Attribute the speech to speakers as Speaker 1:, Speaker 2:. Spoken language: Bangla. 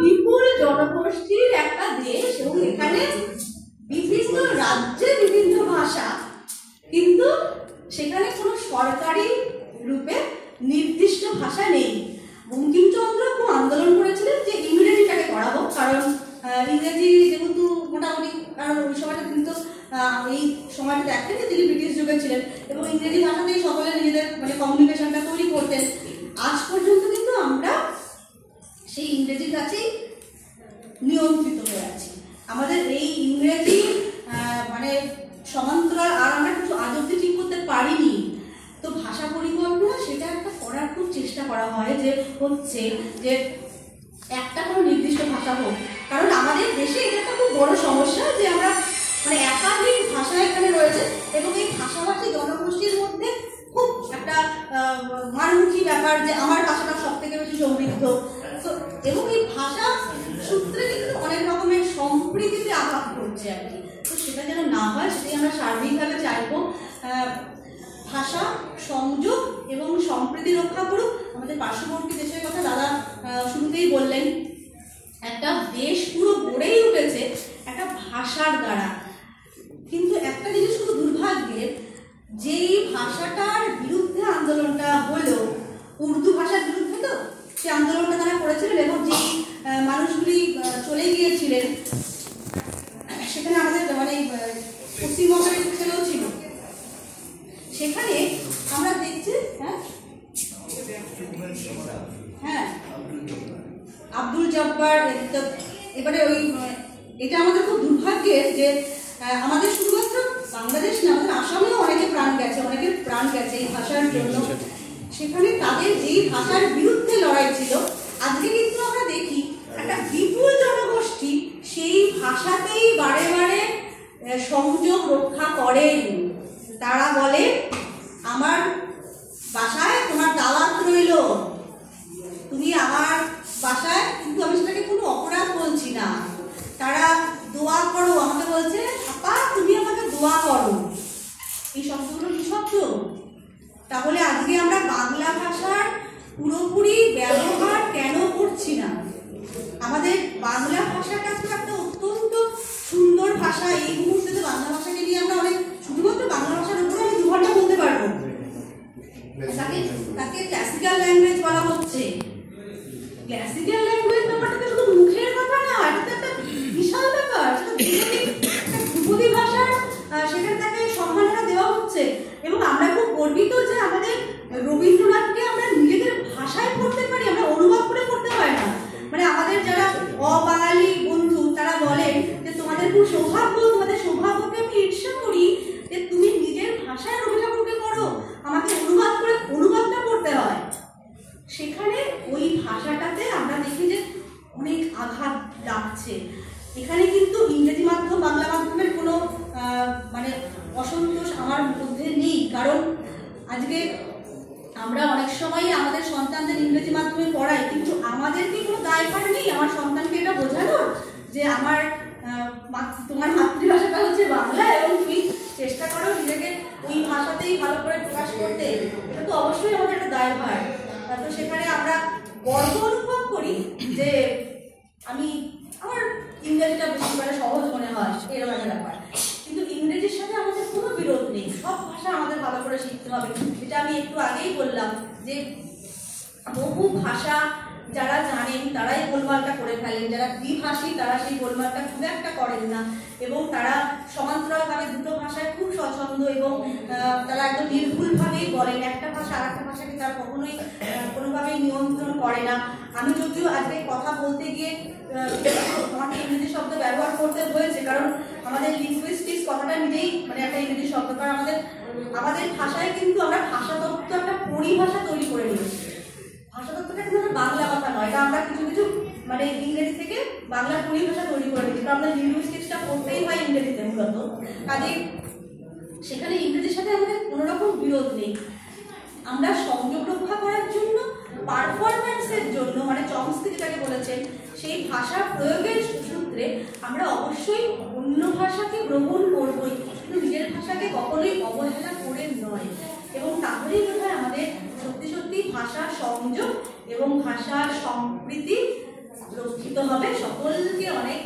Speaker 1: বিপুল জনগোষ্ঠীর একটা দেশ এবং এখানে বিভিন্ন রাজ্যে বিভিন্ন ভাষা, কিন্তু সেখানে কোনো সরকারি রূপে নির্দিষ্ট ভাষা নেই। বঙ্কিমচন্দ্র খুব আন্দোলন করেছিলেন যে ইংরেজিটাকে করা হোক, কারণ ইংরেজি যেহেতু মোটামুটি, কারণ ওই সময়টা কিন্তু এই সময়টা দেখেন যে তিনি ব্রিটিশ যুগে ছিলেন এবং ইংরেজি ভাষাতেই সকলে নিজেদের মানে কমিউনিকেশনটা তৈরি করতেন। আজ পর্যন্ত কিন্তু আমরা সেই ইংরেজির কাছেই নিয়ন্ত্রিত হয়ে আছি। আমাদের এই ইংরেজি মানে সমান্তরাল আর আমরা কিছু আজ অব্দি ঠিক করতে পারিনি। তো ভাষা পরিকল্পনা সেটা একটা করার খুব চেষ্টা করা হয় যে হচ্ছে যে একটা কোনো নির্দিষ্ট ভাষা হোক, কারণ আমাদের দেশে এটা একটা খুব বড় সমস্যা যে আমরা মানে একাধিক ভাষা এখানে রয়েছে এবং এই ভাষাভাষী জনগোষ্ঠীর মধ্যে খুব একটা মারমুখী ব্যাপার যে আমার ভাষাটা সব থেকে বেশি সমৃদ্ধ। তো এবং এই ভাষা সূত্রে কিন্তু অনেক রকমের সম্প্রীতিতে আঘাত করছে আর কি। তো সেটা যেন না হয় সেটাই আমরা সার্বিকভাবে চাইব। ভাষা সংযোগ এবং সম্প্রীতি রক্ষা করুক। আমাদের পার্শ্ববর্তী দেশের কথা দাদা শুরুতেই বললেন, একটা দেশ পুরো গড়েই উঠেছে একটা ভাষার দ্বারা, কিন্তু একটা জিনিস খুব দুর্ভাগ্যের, যেই ভাষাটার বিরুদ্ধে আন্দোলনটা হলো, উর্দু ভাষার বিরুদ্ধে, তো সেই আন্দোলনটা তারা করেছিলেন এবং যেই মানুষগুলি চলে গিয়েছিলেন সেখানে আমাদের মানে পশ্চিমবঙ্গের ছেলেও ছিল, সেখানে আমরা দেখছি হ্যাঁ আব্দুল জব্বার। এবারে ওই এটা আমাদের খুব দুর্ভাগ্যের যে আমাদের শুধুমাত্র বাংলাদেশ না, আমাদের আসামেও অনেকের প্রাণ গেছে এই ভাষার জন্য। সেখানে তাদের যেই ভাষার বিরুদ্ধে লড়াই ছিল, আজকে কিন্তু আমরা দেখি একটা বিপুল জনগোষ্ঠী সেই ভাষাতেই বারে বারে সংযোগ রক্ষা করেন। তারা বলে আমার বাসায় তোমার দাওয়াত রইল, তুমি আমার বাসায়, কিন্তু আমি সেটাকে কোনো অপরাধ বলছি না। তারা দোয়া করো, আমাকে বলছে আপা তুমি আমাকে দোয়া করো, এই শব্দগুলো কি শব্দ? তাহলে আজকে আমরা বাংলা ভাষার পুরোপুরি ব্যবহার কেন করছি না? আমাদের বাংলা ভাষাটা তো একটা অত্যন্ত সুন্দর ভাষা। এই মুহূর্তে তো বাংলা ভাষাকে নিয়ে আমরা অনেক, শুধুমাত্র বাংলা ভাষার উপরে আমি 2 ঘন্টা বলতে পারবো। তাকে ক্লাসিক্যাল ল্যাঙ্গুয়েজ বলা হচ্ছে। ক্লাসিক্যাল ল্যাঙ্গুয়েজ ব্যাপারটা তো শুধু মুখের কথা না, এটা তো একটা বিশাল ব্যাপার। ধ্রুপদী ভাষার সেখানে তাকে সম্মাননা দেওয়া হচ্ছে এবং আমরা খুব গর্বিত যে আমাদের রবীন্দ্রনাথকে আমরা নিজেদের ভাষায় পড়তে পারি, আমরা অনুবাদ করে পড়তে পারি না। মানে আমাদের যারা অবাঙালি বন্ধু তারা বলেন যে তোমাদের খুব সৌভাগ্য, তোমাদের সৌভাগ্যকে আমি ঈর্ষা করি যে তুমি নিজের ভাষায় রবি ঠাকুরকে পড়ো, আমাকে অনুবাদটা করতে হয়। সেখানে ওই ভাষাটাতে আমরা দেখি যে অনেক আঘাত লাগছে। এখানে কিন্তু ইংরেজি মাধ্যম বাংলা মাধ্যমের কোনো মানে অসন্তোষ আমার মধ্যে নেই, কারণ আজকে আমরা অনেক সময় আমাদের সন্তানদের ইংরেজি মাধ্যমে পড়াই, কিন্তু আমাদের কি কোনো দায়ভার নেই আমার সন্তানকে এটা বোঝানোর যে আমার তোমার মাতৃভাষাটা হচ্ছে বাংলা এবং তুমি চেষ্টা করো নিজেকে ওই ভাষাতেই ভালো করে প্রকাশ করতে? এটা তো অবশ্যই আমাদের একটা দায়ভার। তো সেখানে আমরা গর্ব অনুভব করি যে আমার ইংরেজিটা বেশি করে সহজ মনে হয়, এরকম একটা ব্যাপার। কিন্তু ইংরেজির সাথে আমাদের কোনো বিরোধ নেই, সব ভাষা আমাদের ভালো করে শিখতে হবে। যেটা আমি একটু আগেই বললাম যে বহু ভাষা যারা জানেন তারাই গোলমালটা করে ফেলেন, যারা দ্বিভাষী তারা সেই গোলমালটা খুব একটা করেন না এবং তারা সমান্তরালভাবে দুটো ভাষায় খুব স্বচ্ছন্দ এবং তারা একদম নির্ভুলভাবেই বলেন। একটা ভাষা আর একটা ভাষাকে তারা কখনোই কোনোভাবেই নিয়ন্ত্রণ করে না। আমি যদিও আজকে কথা বলতে গিয়ে আমাকে ইংরেজি শব্দ ব্যবহার করতে হয়েছে, কারণ আমাদের লিঙ্গুইস্টিক্স কথাটা নিজেই মানে একটা ইংরেজি শব্দ, কারণ আমাদের ভাষায় কিন্তু আমরা ভাষাতত্ত্ব একটা পরিভাষা তৈরি করে নিয়েছি। ভাষাতত্ত্বটা কিন্তু বাংলা কথা নয়, এটা আমরা কিছু কিছু মানে ইংরেজি থেকে বাংলা পরিভাষা তৈরি করে নিয়েছি, কারণ আমাদের লিঙ্গুইস্টিক্সটা পড়তেই হয় ইংরেজিতে মূলত। কাজে সেখানে ইংরেজির সাথে আমাদের কোনো রকম বিরোধ নেই। আমরা সংযোগ রক্ষা করার জন্য, পারফরম্যান্সের জন্য, মানে চমস্কি যেটাকে বলেছেন, সেই ভাষা প্রয়োগের সূত্রে আমরা অবশ্যই অন্য ভাষাকে গ্রহণ করবই, কিন্তু নিজের ভাষাকে কখনোই অবহেলা করে নয়। এবং তাহলেই বোধ হয় আমাদের সত্যি সত্যি ভাষা সংযোগ এবং ভাষার সম্প্রীতি রক্ষিত হবে। সকলকে অনেক